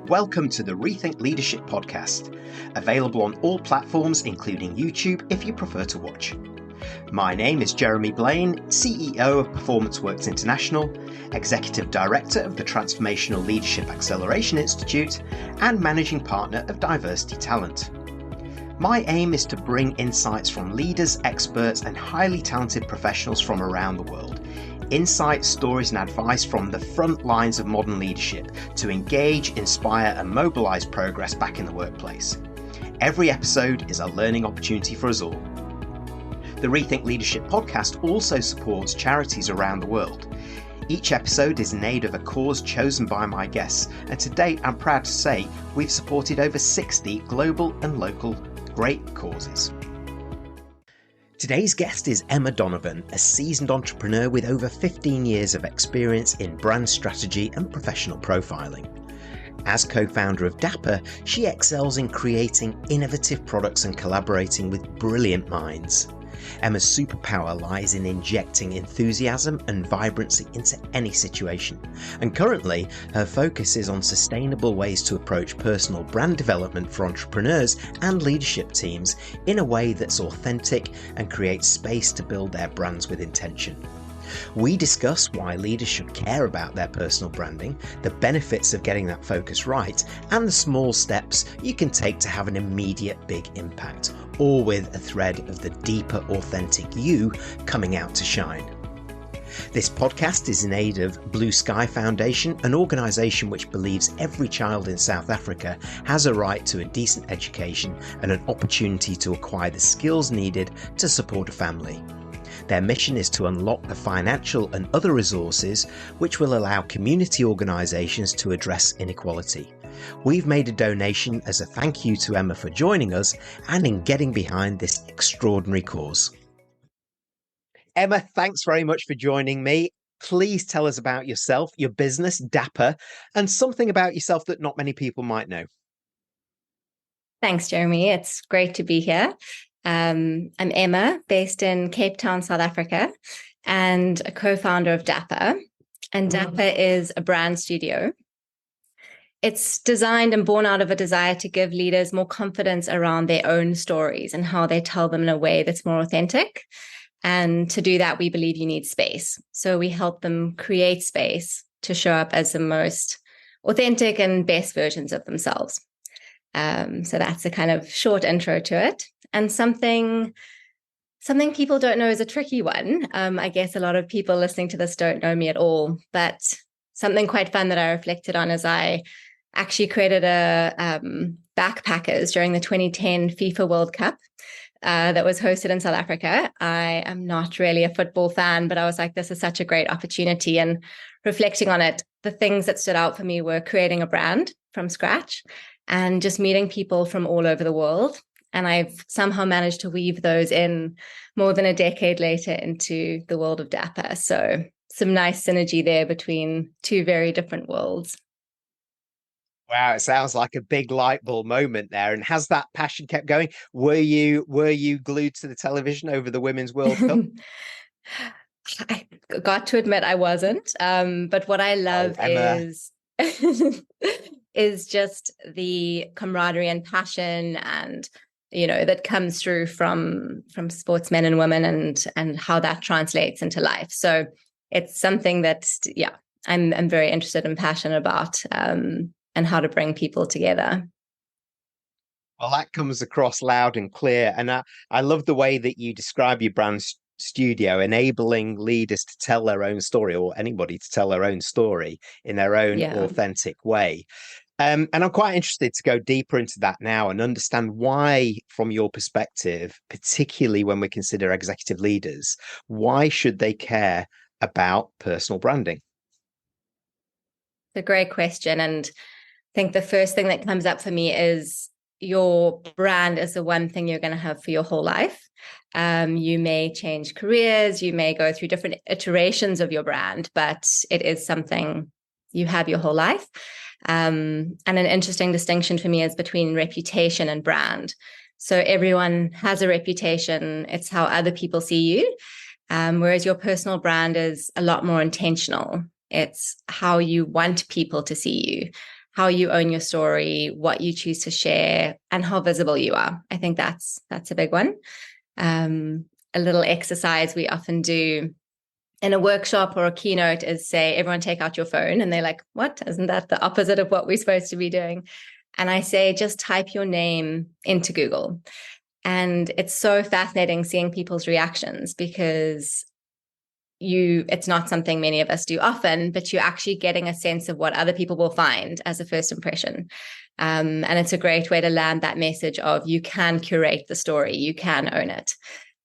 Welcome to the Rethink Leadership podcast, available on all platforms including YouTube if you prefer to watch. My name is Jeremy Blaine, CEO of Performance Works International, Executive Director of the Transformational Leadership Acceleration Institute, and Managing Partner of Diversity Talent. My aim is to bring insights from leaders, experts, and highly talented professionals from around the world. Insights, stories, and advice from the front lines of modern leadership to engage, inspire, and mobilize progress back in the workplace. Every episode is a learning opportunity for us all. The Rethink Leadership podcast also supports charities around the world. Each episode is in aid of a cause chosen by my guests, and to date, I'm proud to say we've supported over 60 global and local great causes. Today's guest is Emma Donovan, a seasoned entrepreneur with over 15 years of experience in brand strategy and professional profiling. As co-founder of Dapper, she excels in creating innovative products and collaborating with brilliant minds. Emma's superpower lies in injecting enthusiasm and vibrancy into any situation, and currently her focus is on sustainable ways to approach personal brand development for entrepreneurs and leadership teams in a way that's authentic and creates space to build their brands with intention. We discuss why leaders should care about their personal branding, the benefits of getting that focus right, and the small steps you can take to have an immediate big impact, all with a thread of the deeper, authentic you coming out to shine. This podcast is in aid of Blue Sky Foundation, an organisation which believes every child in South Africa has a right to a decent education and an opportunity to acquire the skills needed to support a family. Their mission is to unlock the financial and other resources which will allow community organisations to address inequality. We've made a donation as a thank you to Emma for joining us and in getting behind this extraordinary cause. Emma, thanks very much for joining me. Please tell us about yourself, your business, Dapper, and something about yourself that not many people might know. Thanks, Jeremy. It's great to be here. I'm Emma, based in Cape Town, South Africa, and a co-founder of Dapper. And Dapper is a brand studio. It's designed and born out of a desire to give leaders more confidence around their own stories and how they tell them in a way that's more authentic. And to do that, we believe you need space. So we help them create space to show up as the most authentic and best versions of themselves. So that's a kind of short intro to it. And something people don't know is a tricky one. I guess a lot of people listening to this don't know me at all, but something quite fun that I reflected on is I actually created a backpackers during the 2010 FIFA World Cup that was hosted in South Africa. I am not really a football fan, but I was like, this is such a great opportunity. And reflecting on it, the things that stood out for me were creating a brand from scratch and just meeting people from all over the world. And I've somehow managed to weave those in more than a decade later into the world of Dapper. So some nice synergy there between two very different worlds. Wow, it sounds like a big light bulb moment there. And has that passion kept going? Were you glued to the television over the Women's World Cup? I got to admit I wasn't. But what I love is just the camaraderie and passion and that comes through from sportsmen and women and how that translates into life. So it's something that, I'm very interested and passionate about and how to bring people together. Well, that comes across loud and clear. And I love the way that you describe your brand studio, enabling leaders to tell their own story, or anybody to tell their own story in their own authentic way. And I'm quite interested to go deeper into that now and understand why, from your perspective, particularly when we consider executive leaders, why should they care about personal branding? It's a great question. And I think the first thing that comes up for me is your brand is the one thing you're going to have for your whole life. You may change careers, you may go through different iterations of your brand, but it is something you have your whole life. And an interesting distinction for me is between reputation and brand. So everyone has a reputation. It's how other people see you. Whereas your personal brand is a lot more intentional. It's how you want people to see you. how you own your story, what you choose to share, and how visible you are. I think that's a big one. A little exercise we often do in a workshop or a keynote is say, everyone take out your phone. And they're like, what? Isn't that the opposite of what we're supposed to be doing? And I say, just type your name into Google. And it's so fascinating seeing people's reactions, because it's not something many of us do often, but you're actually getting a sense of what other people will find as a first impression. And it's a great way to land that message of you can curate the story, you can own it.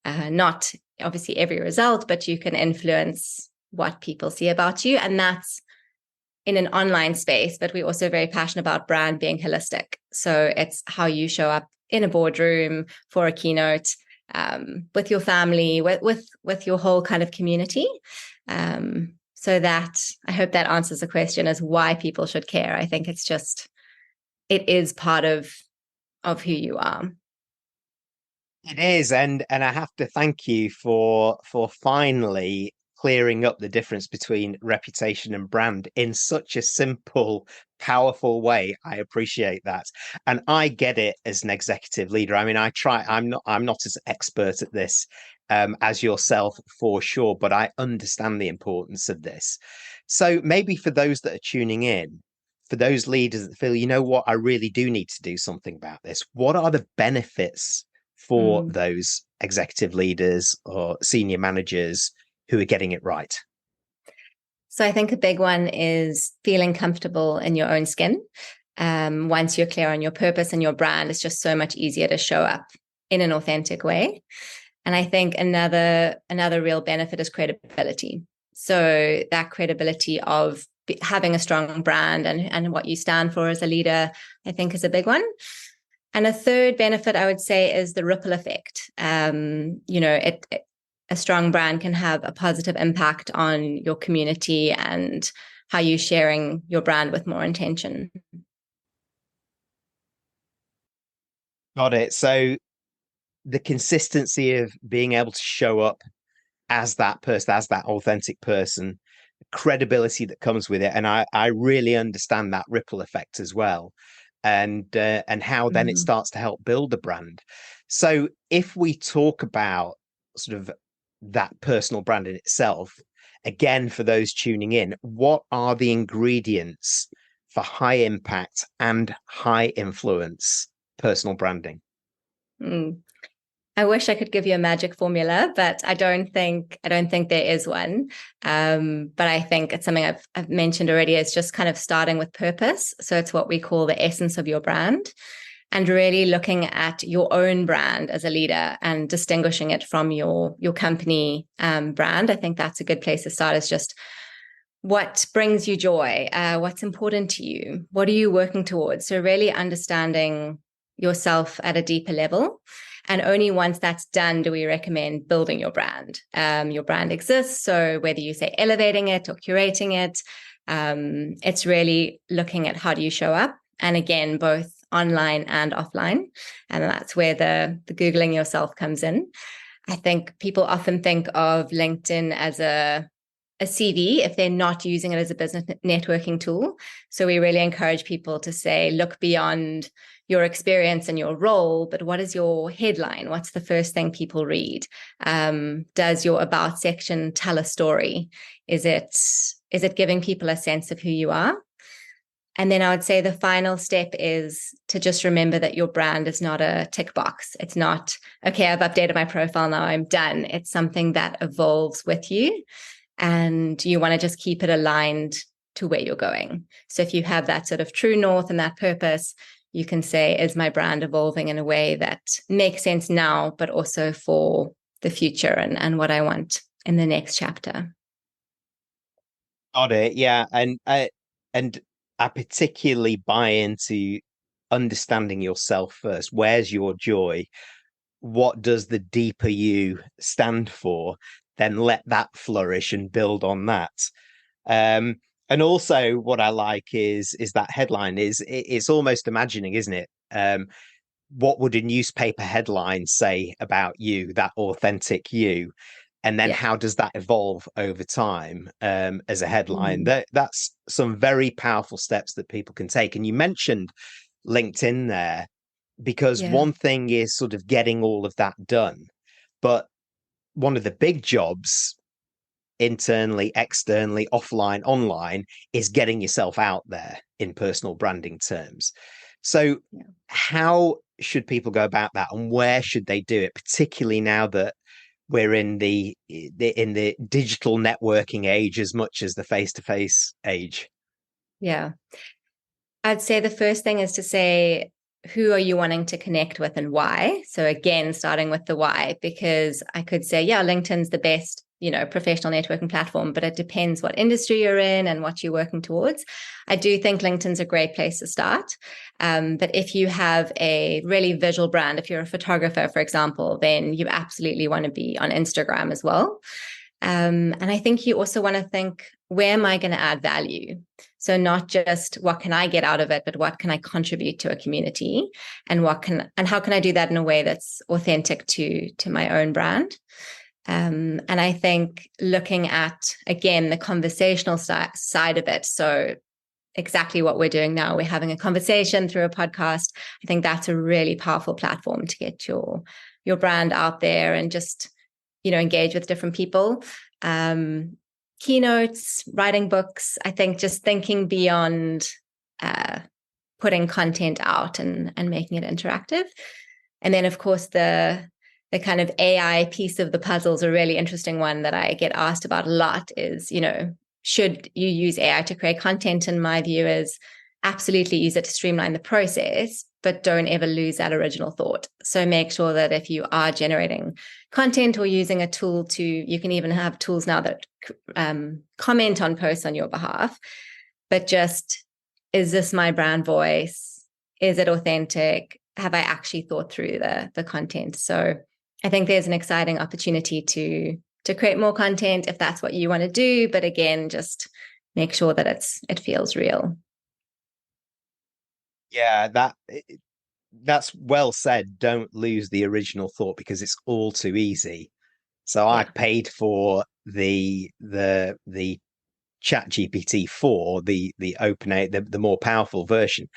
Not obviously every result, but you can influence what people see about you. And that's in an online space, but we're also very passionate about brand being holistic. So it's how you show up in a boardroom, for a keynote, with your family, with your whole kind of community. So that, I hope that answers the question as why people should care. I think it is part of who you are. It is, and I have to thank you for finally clearing up the difference between reputation and brand in such a simple, powerful way. I appreciate that. And I get it as an executive leader. I mean, I'm not as expert at this as yourself for sure, but I understand the importance of this. So maybe for those that are tuning in, for those leaders that feel, you know what, I really do need to do something about this, what are the benefits for those executive leaders or senior managers who are getting it right? So I think a big one is feeling comfortable in your own skin. Once you're clear on your purpose and your brand, it's just so much easier to show up in an authentic way. And I think another real benefit is credibility. So that credibility of having a strong brand and what you stand for as a leader, I think is a big one. And a third benefit I would say is the ripple effect. A strong brand can have a positive impact on your community and how you're sharing your brand with more intention. Got it. So the consistency of being able to show up as that person, as that authentic person, credibility that comes with it. And I really understand that ripple effect as well. And how then it starts to help build a brand. So if we talk about sort of that personal brand in itself, again, for those tuning in, what are the ingredients for high impact and high influence personal branding? I wish I could give you a magic formula, but I don't think there is one. But I think it's something I've mentioned already. Is just kind of starting with purpose. So it's what we call the essence of your brand, and really looking at your own brand as a leader and distinguishing it from your company brand. I think that's a good place to start. Is just what brings you joy, what's important to you, what are you working towards. So really understanding yourself at a deeper level. And only once that's done do we recommend building your brand. Your brand exists. So whether you say elevating it or curating it, it's really looking at how do you show up. And again, both online and offline. And that's where the Googling yourself comes in. I think people often think of LinkedIn as a CV if they're not using it as a business networking tool. So we really encourage people to say, look beyond your experience and your role, but what is your headline? What's the first thing people read? Does your about section tell a story? Is it giving people a sense of who you are? And then I would say the final step is to just remember that your brand is not a tick box. It's not, okay, I've updated my profile, now I'm done. It's something that evolves with you, and you want to just keep it aligned to where you're going. So if you have that sort of true north and that purpose, you can say, is my brand evolving in a way that makes sense now, but also for the future and what I want in the next chapter? Got it. Yeah. And I particularly buy into understanding yourself first. Where's your joy? What does the deeper you stand for? Then let that flourish and build on that. And also what I like is that headline it's almost imagining, isn't it? What would a newspaper headline say about you, that authentic you? And then Yeah. how does that evolve over time as a headline? Mm. That's some very powerful steps that people can take. And you mentioned LinkedIn there, because Yeah. one thing is sort of getting all of that done. But one of the big jobs, internally, externally, offline, online, is getting yourself out there in personal branding terms. So, Yeah. how should people go about that, and where should they do it, particularly now that we're in the digital networking age as much as the face-to-face age? Yeah. I'd say the first thing is to say, who are you wanting to connect with and why? So again, starting with the why, because I could say, yeah, LinkedIn's the best, professional networking platform, but it depends what industry you're in and what you're working towards. I do think LinkedIn's a great place to start. But if you have a really visual brand, if you're a photographer, for example, then you absolutely want to be on Instagram as well. And I think you also want to think, where am I going to add value? So not just what can I get out of it, but what can I contribute to a community, and how can I do that in a way that's authentic to my own brand? And I think looking at, again, the conversational side of it. So exactly what we're doing now, we're having a conversation through a podcast. I think that's a really powerful platform to get your brand out there and just, engage with different people. Keynotes, writing books. I think just thinking beyond putting content out and making it interactive. And then, of course, the kind of AI piece of the puzzle is a really interesting one that I get asked about a lot is, should you use AI to create content? And my view is absolutely use it to streamline the process, but don't ever lose that original thought. So make sure that if you are generating content or using a tool you can even have tools now that comment on posts on your behalf, but just, is this my brand voice? Is it authentic? Have I actually thought through the content? So I think there's an exciting opportunity to create more content if that's what you want to do. But again, just make sure that it feels real. Yeah, that's well said. Don't lose the original thought, because it's all too easy. So I Yeah. paid for the Chat GPT 4, the open the more powerful version,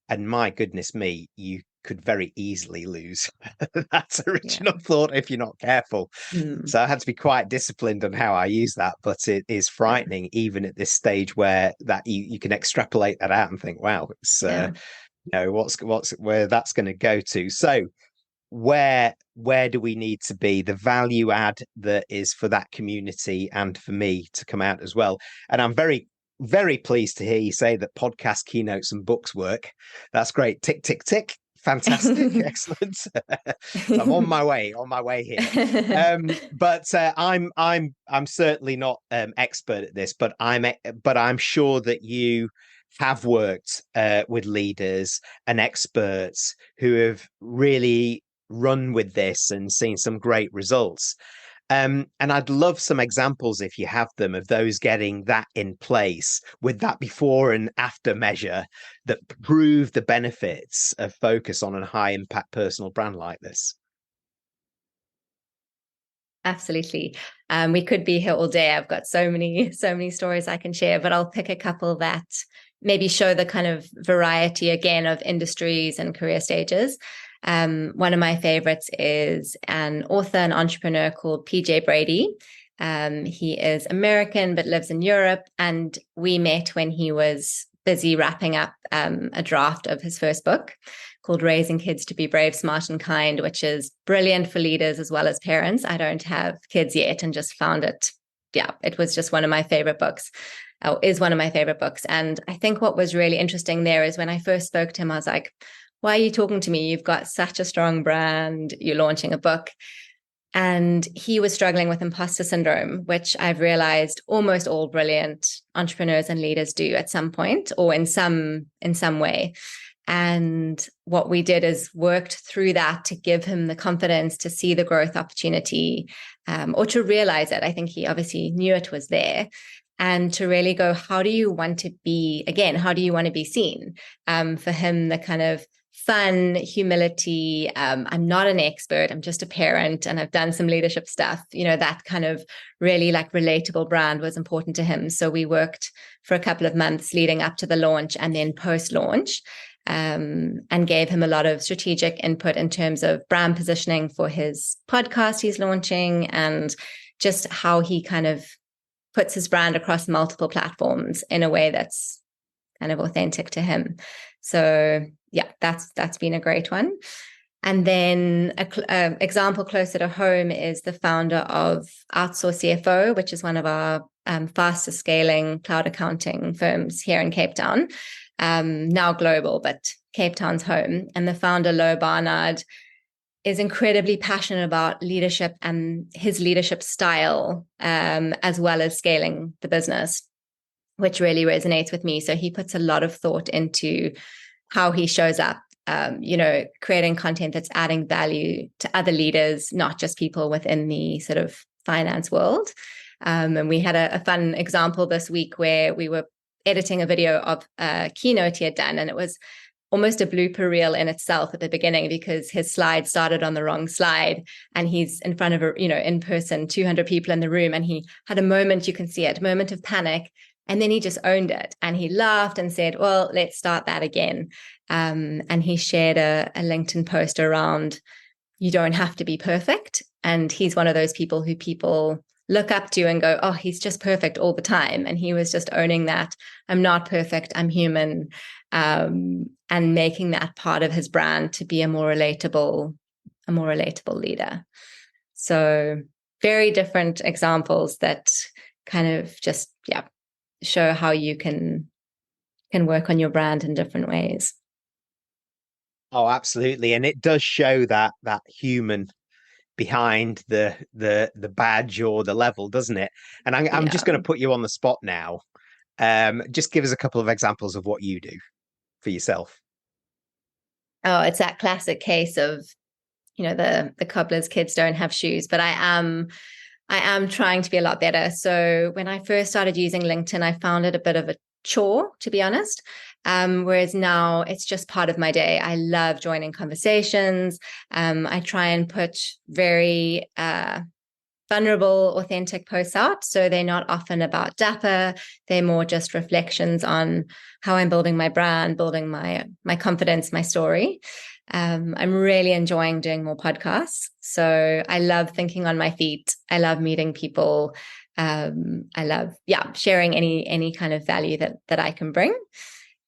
and my goodness me, you could very easily lose that Yeah. original thought if you're not careful. Mm. So I had to be quite disciplined on how I use that, but it is Yeah. frightening even at this stage where that you can extrapolate that out and think, wow, it's Yeah. what's where that's going to go to. So where do we need to be, the value add that is for that community and for me to come out as well? And I'm very pleased to hear you say that podcast keynotes and books work. That's great. Tick tick tick. Fantastic. Excellent. So I'm on my way here. I'm certainly not expert at this, but I'm sure that you have worked with leaders and experts who have really run with this and seen some great results. And I'd love some examples, if you have them, of those getting that in place with that before and after measure that prove the benefits of focus on a high impact personal brand like this. Absolutely. We could be here all day. I've got so many stories I can share, but I'll pick a couple that maybe show the kind of variety again of industries and career stages. One of my favorites is an author and entrepreneur called PJ Brady. He is American but lives in Europe, and we met when he was busy wrapping up a draft of his first book called Raising Kids to Be Brave, Smart and Kind, which is brilliant for leaders as well as parents. I don't have kids yet and just found it. Yeah, it was just one of my favorite books. Is one of my favorite books. And I think what was really interesting there is when I first spoke to him, I was like, why are you talking to me? You've got such a strong brand. You're launching a book. And he was struggling with imposter syndrome, which I've realized almost all brilliant entrepreneurs and leaders do at some point or in some way. And what we did is worked through that to give him the confidence to see the growth opportunity, or to realize it. I think he obviously knew it was there. And to really go, how do you want to be, again, how do you want to be seen? For him, the kind of fun, humility. I'm not an expert. I'm just a parent, and I've done some leadership stuff. That kind of really like relatable brand was important to him. So we worked for a couple of months leading up to the launch and then post-launch, and gave him a lot of strategic input in terms of brand positioning for his podcast he's launching, and just how he kind of puts his brand across multiple platforms in a way that's kind of authentic to him. So yeah, that's been a great one. And then an example closer to home is the founder of Outsource CFO, which is one of our fastest scaling cloud accounting firms here in Cape Town, now global, but Cape Town's home. And the founder, Lo Barnard, is incredibly passionate about leadership and his leadership style, as well as scaling the business, which really resonates with me. So he puts a lot of thought into how he shows up, creating content that's adding value to other leaders, not just people within the sort of finance world. And we had a fun example this week where we were editing a video of a keynote he had done, and it was almost a blooper reel in itself at the beginning because his slide started on the wrong slide, and he's in front of in person, 200 people in the room, and he had a moment, you can see it, moment of panic. And then he just owned it, and he laughed and said, well, let's start that again. And he shared a LinkedIn post around, you don't have to be perfect. And he's one of those people who people look up to and go, oh, he's just perfect all the time. And he was just owning that. I'm not perfect. I'm human. And making that part of his brand to be a more relatable leader. So very different examples that kind of just, show how you can work on your brand in different ways. Oh, absolutely. And it does show that human behind the badge or the level, doesn't it? And I'm just going to put you on the spot now. Just give us a couple of examples of what you do for yourself. Oh, it's that classic case of, the cobbler's kids don't have shoes, but I am trying to be a lot better. So when I first started using LinkedIn, I found it a bit of a chore, to be honest. Whereas now it's just part of my day. I love joining conversations. I try and put very vulnerable, authentic posts out. So they're not often about Dapper. They're more just reflections on how I'm building my brand, building my confidence, my story. I'm really enjoying doing more podcasts. So I love thinking on my feet. I love meeting people. I love, sharing any kind of value that I can bring.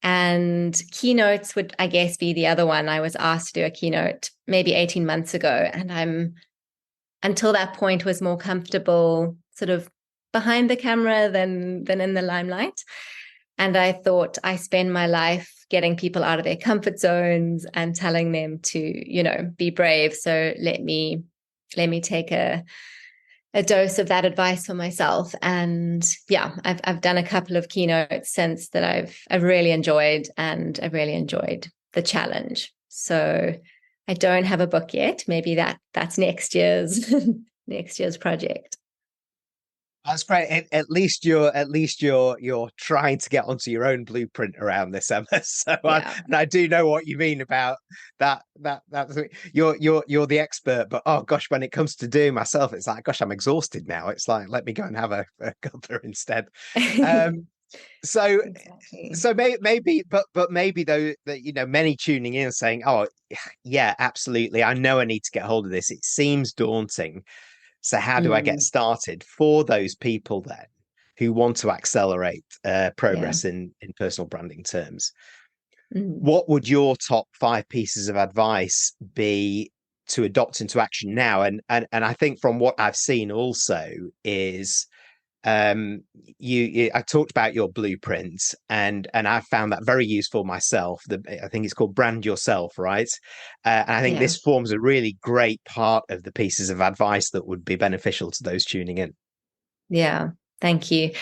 And keynotes would, I guess, be the other one. I was asked to do a keynote maybe 18 months ago, and I'm, until that point, was more comfortable sort of behind the camera than in the limelight. And I thought, I spend my life getting people out of their comfort zones and telling them to, be brave. So let me take a dose of that advice for myself. And I've done a couple of keynotes since that I've really enjoyed, and I've really enjoyed the challenge. So I don't have a book yet. Maybe that's next year's project. That's great. At least you're trying to get onto your own blueprint around this, Emma. So I do know what you mean about that. You're the expert, but oh gosh, when it comes to doing myself, it's like, gosh, I'm exhausted now. It's like, let me go and have a cobbler instead. So Exactly. So maybe, but maybe though that many tuning in saying, "Oh, yeah, absolutely. I know I need to get hold of this. It seems daunting. So how do I get started?" For those people then who want to accelerate progress in personal branding terms, what would your top 5 pieces of advice be to adopt into action now? And I think from what I've seen also is I talked about your blueprint, and I found that very useful myself. I think it's called Brand Yourself, right? And I think this forms a really great part of the pieces of advice that would be beneficial to those tuning in. Yeah, thank you.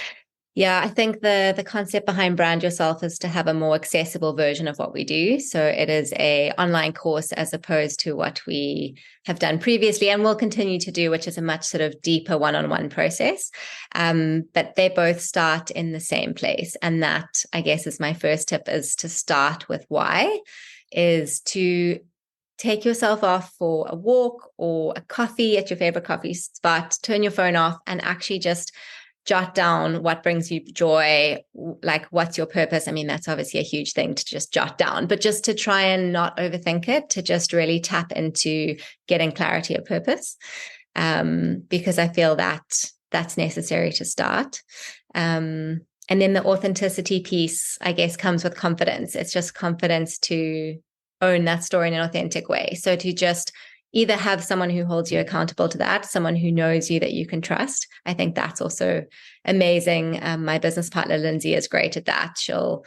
Yeah, I think the concept behind Brand Yourself is to have a more accessible version of what we do. So it is a online course as opposed to what we have done previously and will continue to do, which is a much sort of deeper one-on-one process. But they both start in the same place. And that, I guess, is my first tip, is to start with why. is to take yourself off for a walk or a coffee at your favorite coffee spot, turn your phone off, and actually just jot down what brings you joy, like what's your purpose. I mean, that's obviously a huge thing to just jot down, but just to try and not overthink it, to just really tap into getting clarity of purpose, because I feel that that's necessary to start. And then the authenticity piece, I guess, comes with confidence. It's just confidence to own that story in an authentic way. So to just either have someone who holds you accountable to that, someone who knows you that you can trust. I think that's also amazing. My business partner, Lindsay, is great at that. She'll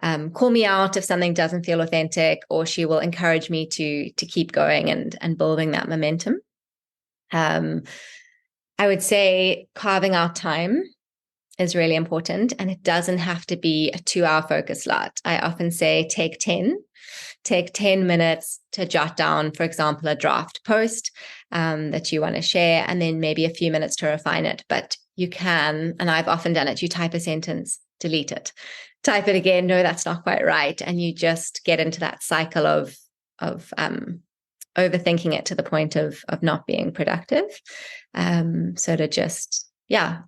call me out if something doesn't feel authentic, or she will encourage me to keep going and building that momentum. I would say carving out time is really important, and it doesn't have to be a 2-hour focus slot. I often say take 10 minutes to jot down, for example, a draft post that you want to share, and then maybe a few minutes to refine it. But you can, and I've often done it, you type a sentence, delete it, type it again, no, that's not quite right. And you just get into that cycle of overthinking it to the point of not being productive. So to just,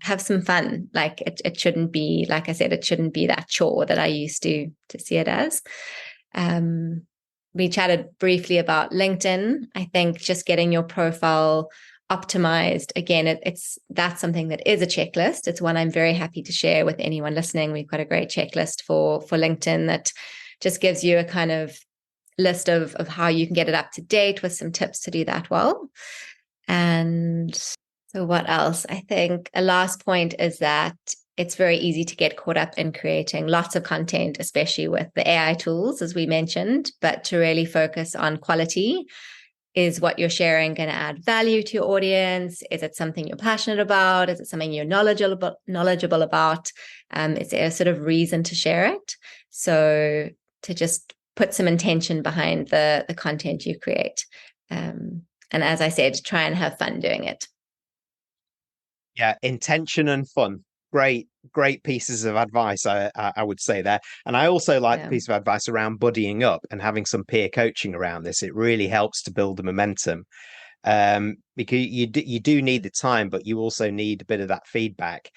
have some fun. Like it shouldn't be, like I said, it shouldn't be that chore that I used to see it as. We chatted briefly about LinkedIn. I think just getting your profile optimized, again, that's something that is a checklist. It's one I'm very happy to share with anyone listening. We've got a great checklist for LinkedIn that just gives you a kind of list of how you can get it up to date, with some tips to do that well. And so what else? I think a last point is that it's very easy to get caught up in creating lots of content, especially with the AI tools, as we mentioned, but to really focus on quality. Is what you're sharing going to add value to your audience? Is it something you're passionate about? Is it something you're knowledgeable about? Is there a sort of reason to share it? So to just put some intention behind the content you create. And as I said, try and have fun doing it. Yeah, intention and fun. Great pieces of advice, I would say there. And I also like the piece of advice around buddying up and having some peer coaching around this. It really helps to build the momentum, because you do need the time, but you also need a bit of that feedback.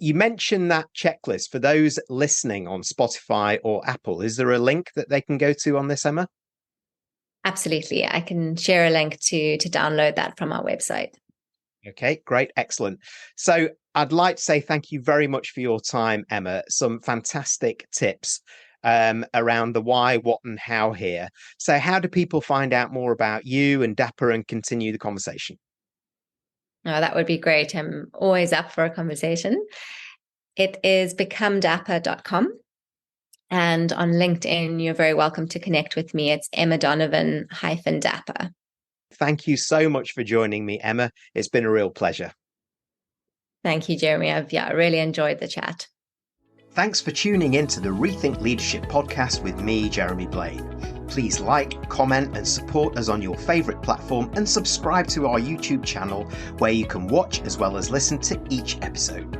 You mentioned that checklist. For those listening on Spotify or Apple, is there a link that they can go to on this, Emma? Absolutely. I can share a link to download that from our website. Okay, great. Excellent. So I'd like to say thank you very much for your time, Emma. Some fantastic tips around the why, what, and how here. So how do people find out more about you and Dapper and continue the conversation? Oh, that would be great. I'm always up for a conversation. It is becomedapper.com. And on LinkedIn, you're very welcome to connect with me. It's Emma Donovan-Dapper. Thank you so much for joining me, Emma. It's been a real pleasure. Thank you, Jeremy. I've really enjoyed the chat. Thanks for tuning in to the Rethink Leadership podcast with me, Jeremy Blaine. Please like, comment, and support us on your favourite platform, and subscribe to our YouTube channel where you can watch as well as listen to each episode.